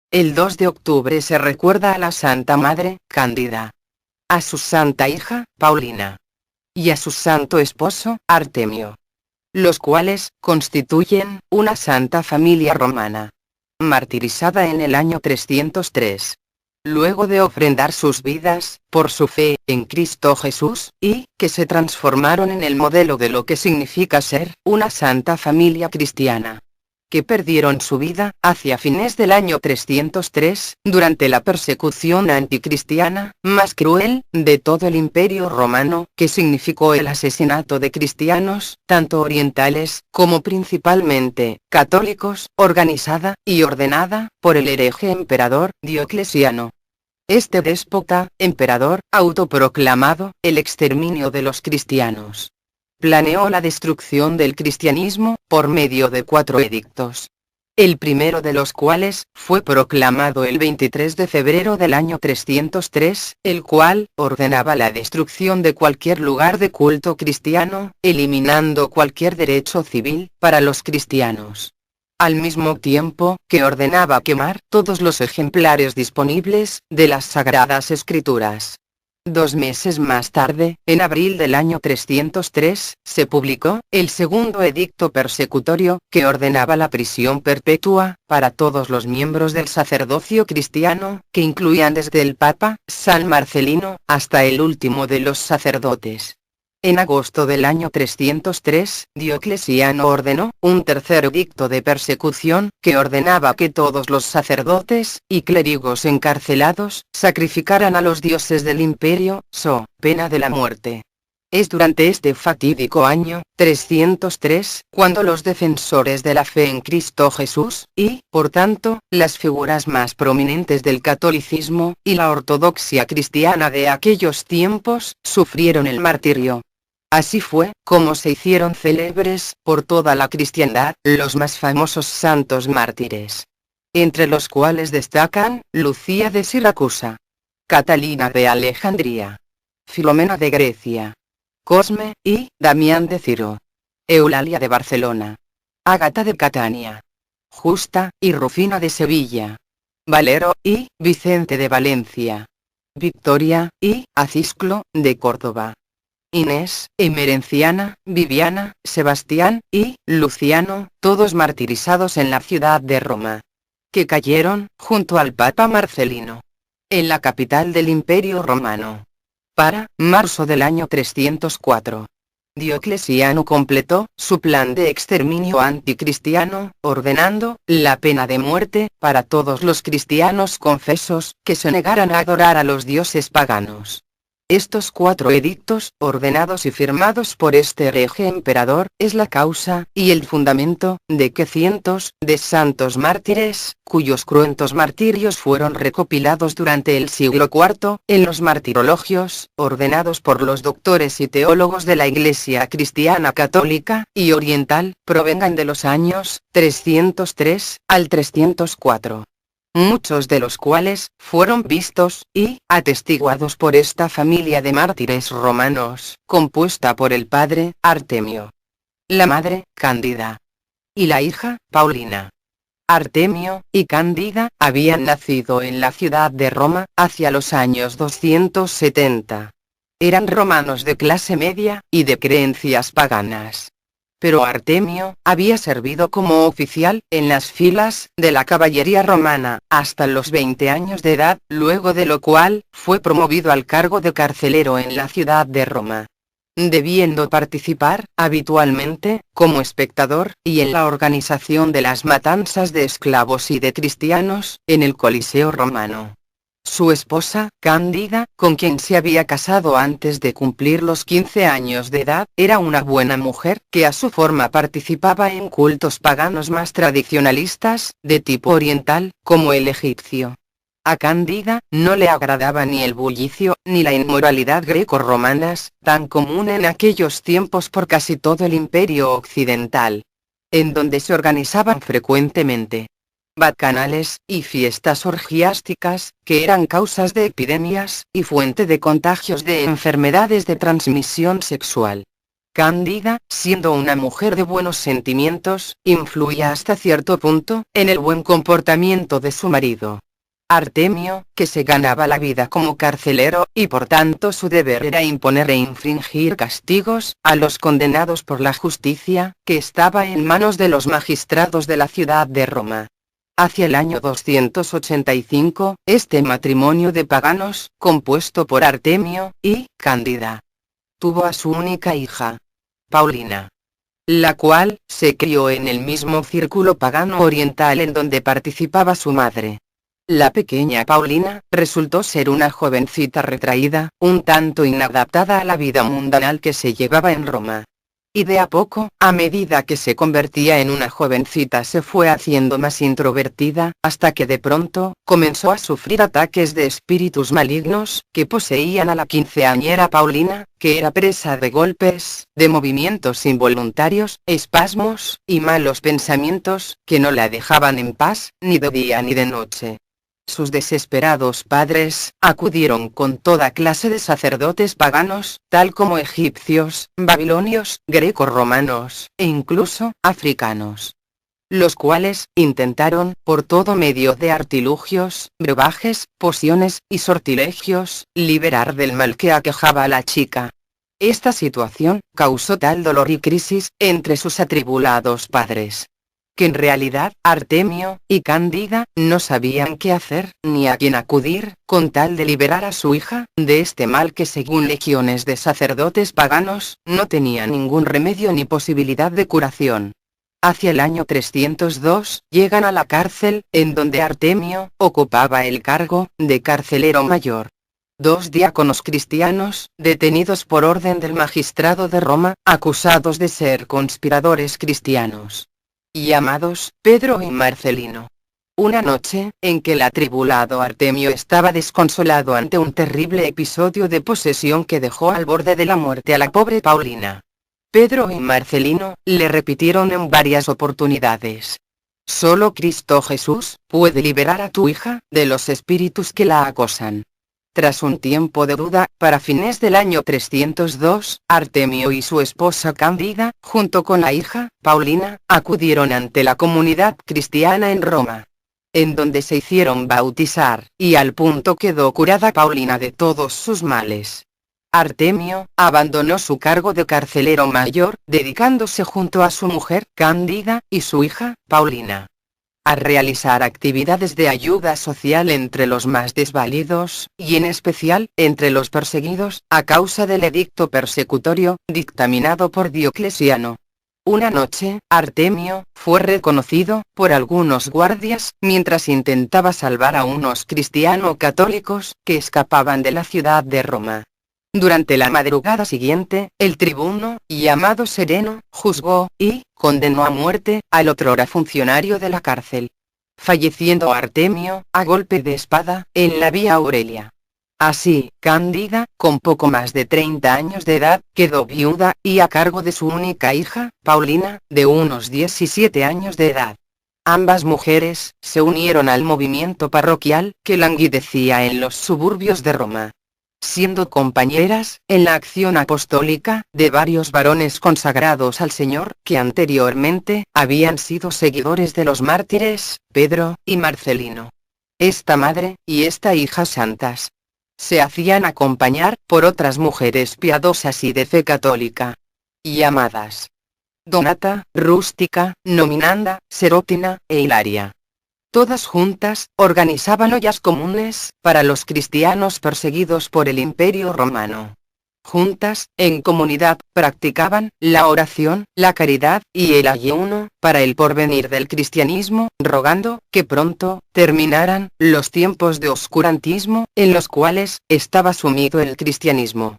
El 2 de octubre se recuerda a la Santa Madre, Cándida, a su santa hija, Paulina, y a su santo esposo, Artemio, los cuales constituyen una santa familia romana, martirizada en el año 303. Luego de ofrendar sus vidas, por su fe en Cristo Jesús, y que se transformaron en el modelo de lo que significa ser una santa familia cristiana, que perdieron su vida hacia fines del año 303, durante la persecución anticristiana más cruel de todo el Imperio Romano, que significó el asesinato de cristianos, tanto orientales como principalmente católicos, organizada y ordenada por el hereje emperador Diocleciano. Este déspota, emperador, autoproclamado, el exterminio de los cristianos, planeó la destrucción del cristianismo, por medio de 4 edictos. El primero de los cuales, fue proclamado el 23 de febrero del año 303, el cual, ordenaba la destrucción de cualquier lugar de culto cristiano, eliminando cualquier derecho civil, para los cristianos. Al mismo tiempo, que ordenaba quemar todos los ejemplares disponibles, de las Sagradas Escrituras. 2 meses más tarde, en abril del año 303, se publicó el segundo edicto persecutorio, que ordenaba la prisión perpetua para todos los miembros del sacerdocio cristiano, que incluían desde el Papa, San Marcelino, hasta el último de los sacerdotes. En agosto del año 303, Diocleciano ordenó un tercer edicto de persecución, que ordenaba que todos los sacerdotes y clérigos encarcelados sacrificaran a los dioses del imperio, so pena de la muerte. Es durante este fatídico año 303 cuando los defensores de la fe en Cristo Jesús, y, por tanto, las figuras más prominentes del catolicismo y la ortodoxia cristiana de aquellos tiempos, sufrieron el martirio. Así fue como se hicieron célebres por toda la cristiandad los más famosos santos mártires, entre los cuales destacan Lucía de Siracusa, Catalina de Alejandría, Filomena de Grecia, Cosme y Damián de Ciro, Eulalia de Barcelona, Ágata de Catania, Justa y Rufina de Sevilla, Valero y Vicente de Valencia, Victoria y Acisclo de Córdoba, Inés, Emerenciana, Viviana, Sebastián y Luciano, todos martirizados en la ciudad de Roma, que cayeron junto al Papa Marcelino, en la capital del Imperio Romano. Para marzo del año 304, Diocleciano completó su plan de exterminio anticristiano, ordenando la pena de muerte para todos los cristianos confesos que se negaran a adorar a los dioses paganos. Estos 4 edictos, ordenados y firmados por este hereje emperador, es la causa y el fundamento de que cientos de santos mártires, cuyos cruentos martirios fueron recopilados durante el siglo IV, en los martirologios, ordenados por los doctores y teólogos de la Iglesia cristiana católica y oriental, provengan de los años 303 al 304. Muchos de los cuales fueron vistos y atestiguados por esta familia de mártires romanos, compuesta por el padre Artemio, la madre Cándida y la hija Paulina. Artemio y Cándida habían nacido en la ciudad de Roma hacia los años 270. Eran romanos de clase media y de creencias paganas. Pero Artemio había servido como oficial en las filas de la caballería romana hasta los 20 años de edad, luego de lo cual fue promovido al cargo de carcelero en la ciudad de Roma, debiendo participar habitualmente como espectador y en la organización de las matanzas de esclavos y de cristianos en el Coliseo romano. Su esposa, Cándida, con quien se había casado antes de cumplir los 15 años de edad, era una buena mujer, que a su forma participaba en cultos paganos más tradicionalistas, de tipo oriental, como el egipcio. A Cándida no le agradaba ni el bullicio, ni la inmoralidad greco-romanas, tan común en aquellos tiempos por casi todo el imperio occidental, en donde se organizaban frecuentemente bacanales y fiestas orgiásticas, que eran causas de epidemias y fuente de contagios de enfermedades de transmisión sexual. Cándida, siendo una mujer de buenos sentimientos, influía hasta cierto punto en el buen comportamiento de su marido. Artemio, que se ganaba la vida como carcelero, y por tanto su deber era imponer e infringir castigos a los condenados por la justicia, que estaba en manos de los magistrados de la ciudad de Roma. Hacia el año 285, este matrimonio de paganos, compuesto por Artemio y Cándida, tuvo a su única hija, Paulina, la cual se crió en el mismo círculo pagano oriental en donde participaba su madre. La pequeña Paulina resultó ser una jovencita retraída, un tanto inadaptada a la vida mundanal que se llevaba en Roma. Y de a poco, a medida que se convertía en una jovencita, se fue haciendo más introvertida, hasta que de pronto, comenzó a sufrir ataques de espíritus malignos, que poseían a la quinceañera Paulina, que era presa de golpes, de movimientos involuntarios, espasmos, y malos pensamientos, que no la dejaban en paz, ni de día ni de noche. Sus desesperados padres acudieron con toda clase de sacerdotes paganos, tal como egipcios, babilonios, greco-romanos, e incluso africanos, los cuales intentaron, por todo medio de artilugios, brebajes, pociones y sortilegios, liberar del mal que aquejaba a la chica. Esta situación causó tal dolor y crisis entre sus atribulados padres, que en realidad Artemio y Cándida no sabían qué hacer ni a quién acudir, con tal de liberar a su hija de este mal que, según legiones de sacerdotes paganos, no tenía ningún remedio ni posibilidad de curación. Hacia el año 302, llegan a la cárcel, en donde Artemio ocupaba el cargo de carcelero mayor. 2 diáconos cristianos, detenidos por orden del magistrado de Roma, acusados de ser conspiradores cristianos, llamados Pedro y Marcelino. Una noche, en que el atribulado Artemio estaba desconsolado ante un terrible episodio de posesión que dejó al borde de la muerte a la pobre Paulina, Pedro y Marcelino le repitieron en varias oportunidades: solo Cristo Jesús puede liberar a tu hija de los espíritus que la acosan. Tras un tiempo de duda, para fines del año 302, Artemio y su esposa Cándida, junto con la hija, Paulina, acudieron ante la comunidad cristiana en Roma, en donde se hicieron bautizar, y al punto quedó curada Paulina de todos sus males. Artemio abandonó su cargo de carcelero mayor, dedicándose junto a su mujer, Cándida, y su hija, Paulina, a realizar actividades de ayuda social entre los más desvalidos, y en especial, entre los perseguidos, a causa del edicto persecutorio, dictaminado por Diocleciano. Una noche, Artemio fue reconocido por algunos guardias, mientras intentaba salvar a unos cristiano-católicos, que escapaban de la ciudad de Roma. Durante la madrugada siguiente, el tribuno, llamado Sereno, juzgó y condenó a muerte al otrora funcionario de la cárcel, falleciendo Artemio a golpe de espada en la Vía Aurelia. Así, Cándida, con poco más de 30 años de edad, quedó viuda y a cargo de su única hija, Paulina, de unos 17 años de edad. Ambas mujeres se unieron al movimiento parroquial que languidecía en los suburbios de Roma, siendo compañeras en la acción apostólica de varios varones consagrados al Señor, que anteriormente habían sido seguidores de los mártires, Pedro y Marcelino. Esta madre y esta hija santas se hacían acompañar por otras mujeres piadosas y de fe católica, llamadas Donata, Rústica, Nominanda, Serótina e Hilaria. Todas juntas organizaban ollas comunes para los cristianos perseguidos por el Imperio Romano. Juntas, en comunidad, practicaban la oración, la caridad y el ayuno para el porvenir del cristianismo, rogando que pronto terminaran los tiempos de oscurantismo en los cuales estaba sumido el cristianismo,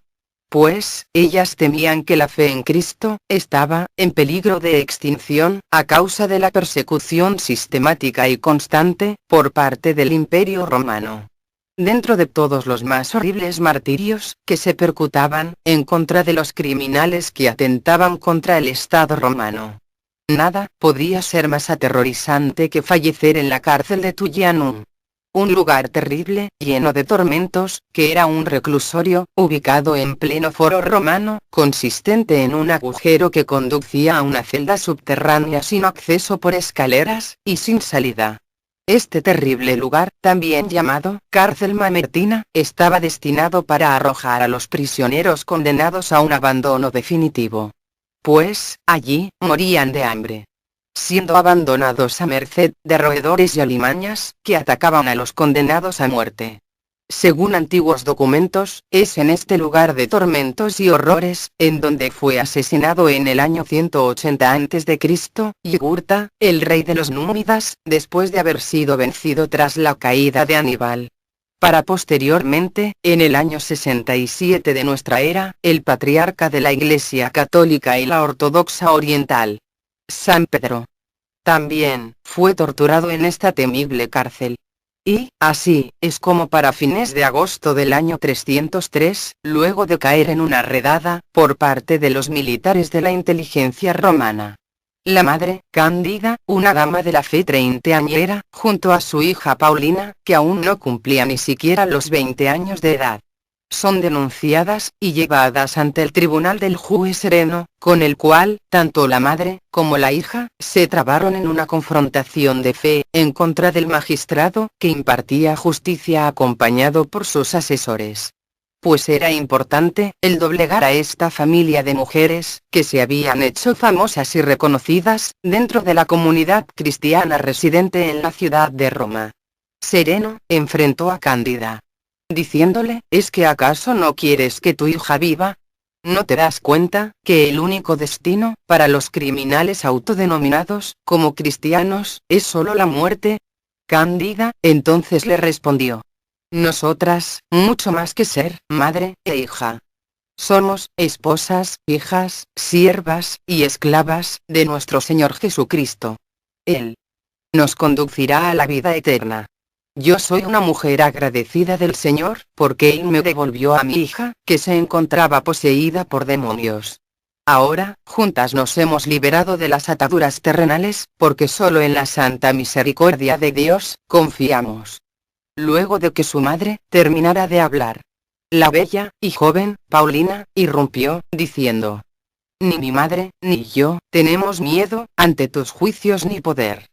pues ellas temían que la fe en Cristo estaba en peligro de extinción a causa de la persecución sistemática y constante por parte del Imperio Romano. Dentro de todos los más horribles martirios que se percutaban en contra de los criminales que atentaban contra el Estado romano, nada podía ser más aterrorizante que fallecer en la cárcel de Tullianum. un lugar terrible, lleno de tormentos, que era un reclusorio, ubicado en pleno foro romano, consistente en un agujero que conducía a una celda subterránea sin acceso por escaleras, y sin salida. Este terrible lugar, también llamado cárcel mamertina, estaba destinado para arrojar a los prisioneros condenados a un abandono definitivo. Pues, allí, morían de hambre, siendo abandonados a merced de roedores y alimañas, que atacaban a los condenados a muerte. Según antiguos documentos, es en este lugar de tormentos y horrores, en donde fue asesinado en el año 180 a.C., Yugurta, el rey de los númidas, después de haber sido vencido tras la caída de Aníbal. Para posteriormente, en el año 67 de nuestra era, el patriarca de la Iglesia Católica y la Ortodoxa Oriental, San Pedro, también fue torturado en esta temible cárcel. Y, así, es como para fines de agosto del año 303, luego de caer en una redada, por parte de los militares de la inteligencia romana, la madre, Cándida, una dama de la fe treintañera, junto a su hija Paulina, que aún no cumplía ni siquiera los 20 años de edad, son denunciadas, y llevadas ante el tribunal del juez Sereno, con el cual, tanto la madre, como la hija, se trabaron en una confrontación de fe, en contra del magistrado, que impartía justicia acompañado por sus asesores. Pues era importante, el doblegar a esta familia de mujeres, que se habían hecho famosas y reconocidas, dentro de la comunidad cristiana residente en la ciudad de Roma. Sereno, enfrentó a Cándida, diciéndole, ¿es que acaso no quieres que tu hija viva? ¿No te das cuenta, que el único destino, para los criminales autodenominados, como cristianos, es solo la muerte? Cándida, entonces le respondió, nosotras, mucho más que ser madre e hija, somos esposas, hijas, siervas y esclavas de nuestro Señor Jesucristo. Él nos conducirá a la vida eterna. Yo soy una mujer agradecida del Señor, porque Él me devolvió a mi hija, que se encontraba poseída por demonios. Ahora, juntas nos hemos liberado de las ataduras terrenales, porque solo en la santa misericordia de Dios, confiamos. Luego de que su madre terminara de hablar, la bella y joven Paulina irrumpió, diciendo, ni mi madre, ni yo, tenemos miedo ante tus juicios ni poder.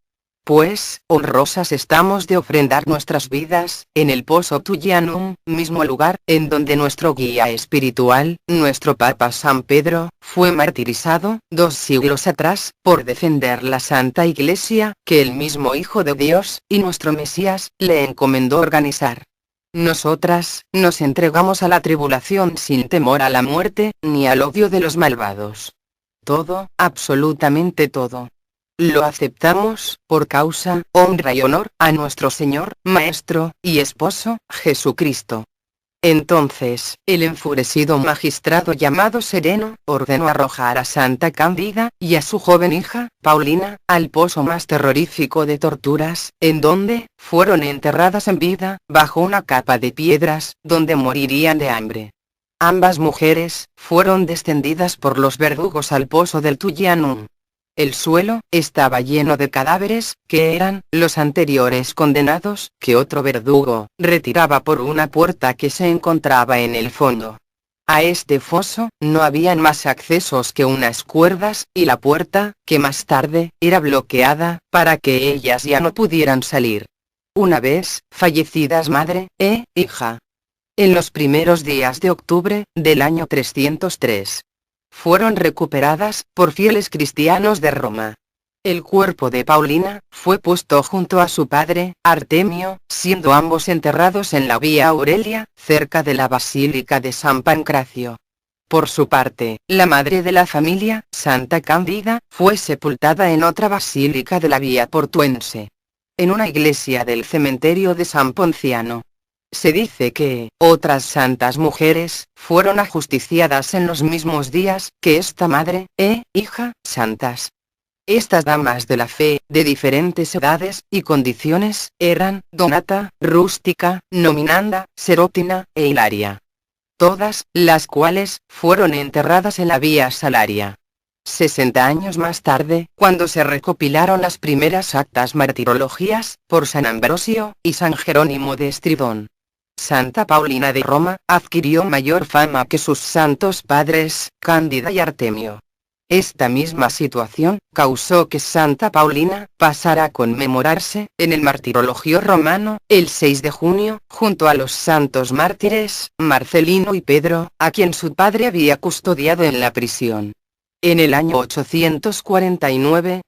Pues, honrosas estamos de ofrendar nuestras vidas, en el Pozo Tullianum, mismo lugar, en donde nuestro guía espiritual, nuestro Papa San Pedro, fue martirizado, 2 siglos atrás, por defender la Santa Iglesia, que el mismo Hijo de Dios, y nuestro Mesías, le encomendó organizar. Nosotras, nos entregamos a la tribulación sin temor a la muerte, ni al odio de los malvados. Todo, absolutamente todo, lo aceptamos, por causa, honra y honor, a nuestro Señor, Maestro, y Esposo, Jesucristo. Entonces, el enfurecido magistrado llamado Sereno, ordenó arrojar a Santa Cándida, y a su joven hija, Paulina, al pozo más terrorífico de torturas, en donde, fueron enterradas en vida, bajo una capa de piedras, donde morirían de hambre. Ambas mujeres, fueron descendidas por los verdugos al pozo del Tullianum. El suelo estaba lleno de cadáveres, que eran los anteriores condenados, que otro verdugo retiraba por una puerta que se encontraba en el fondo. A este foso, no habían más accesos que unas cuerdas, y la puerta, que más tarde, era bloqueada, para que ellas ya no pudieran salir, una vez fallecidas madre e hija. En los primeros días de octubre, del año 303, fueron recuperadas, por fieles cristianos de Roma. El cuerpo de Paulina, fue puesto junto a su padre, Artemio, siendo ambos enterrados en la Vía Aurelia, cerca de la Basílica de San Pancracio. Por su parte, la madre de la familia, Santa Cándida, fue sepultada en otra basílica de la Vía Portuense, en una iglesia del cementerio de San Ponciano. Se dice que, otras santas mujeres, fueron ajusticiadas en los mismos días, que esta madre, hija, santas. Estas damas de la fe, de diferentes edades, y condiciones, eran, Donata, Rústica, Nominanda, Serótina, e Hilaria. Todas, las cuales, fueron enterradas en la Vía Salaria. 60 años más tarde, cuando se recopilaron las primeras actas martirologías, por San Ambrosio y San Jerónimo de Estridón, Santa Paulina de Roma adquirió mayor fama que sus santos padres, Cándida y Artemio. Esta misma situación causó que Santa Paulina pasara a conmemorarse, en el martirologio romano, el 6 de junio, junto a los santos mártires, Marcelino y Pedro, a quien su padre había custodiado en la prisión. En el año 849,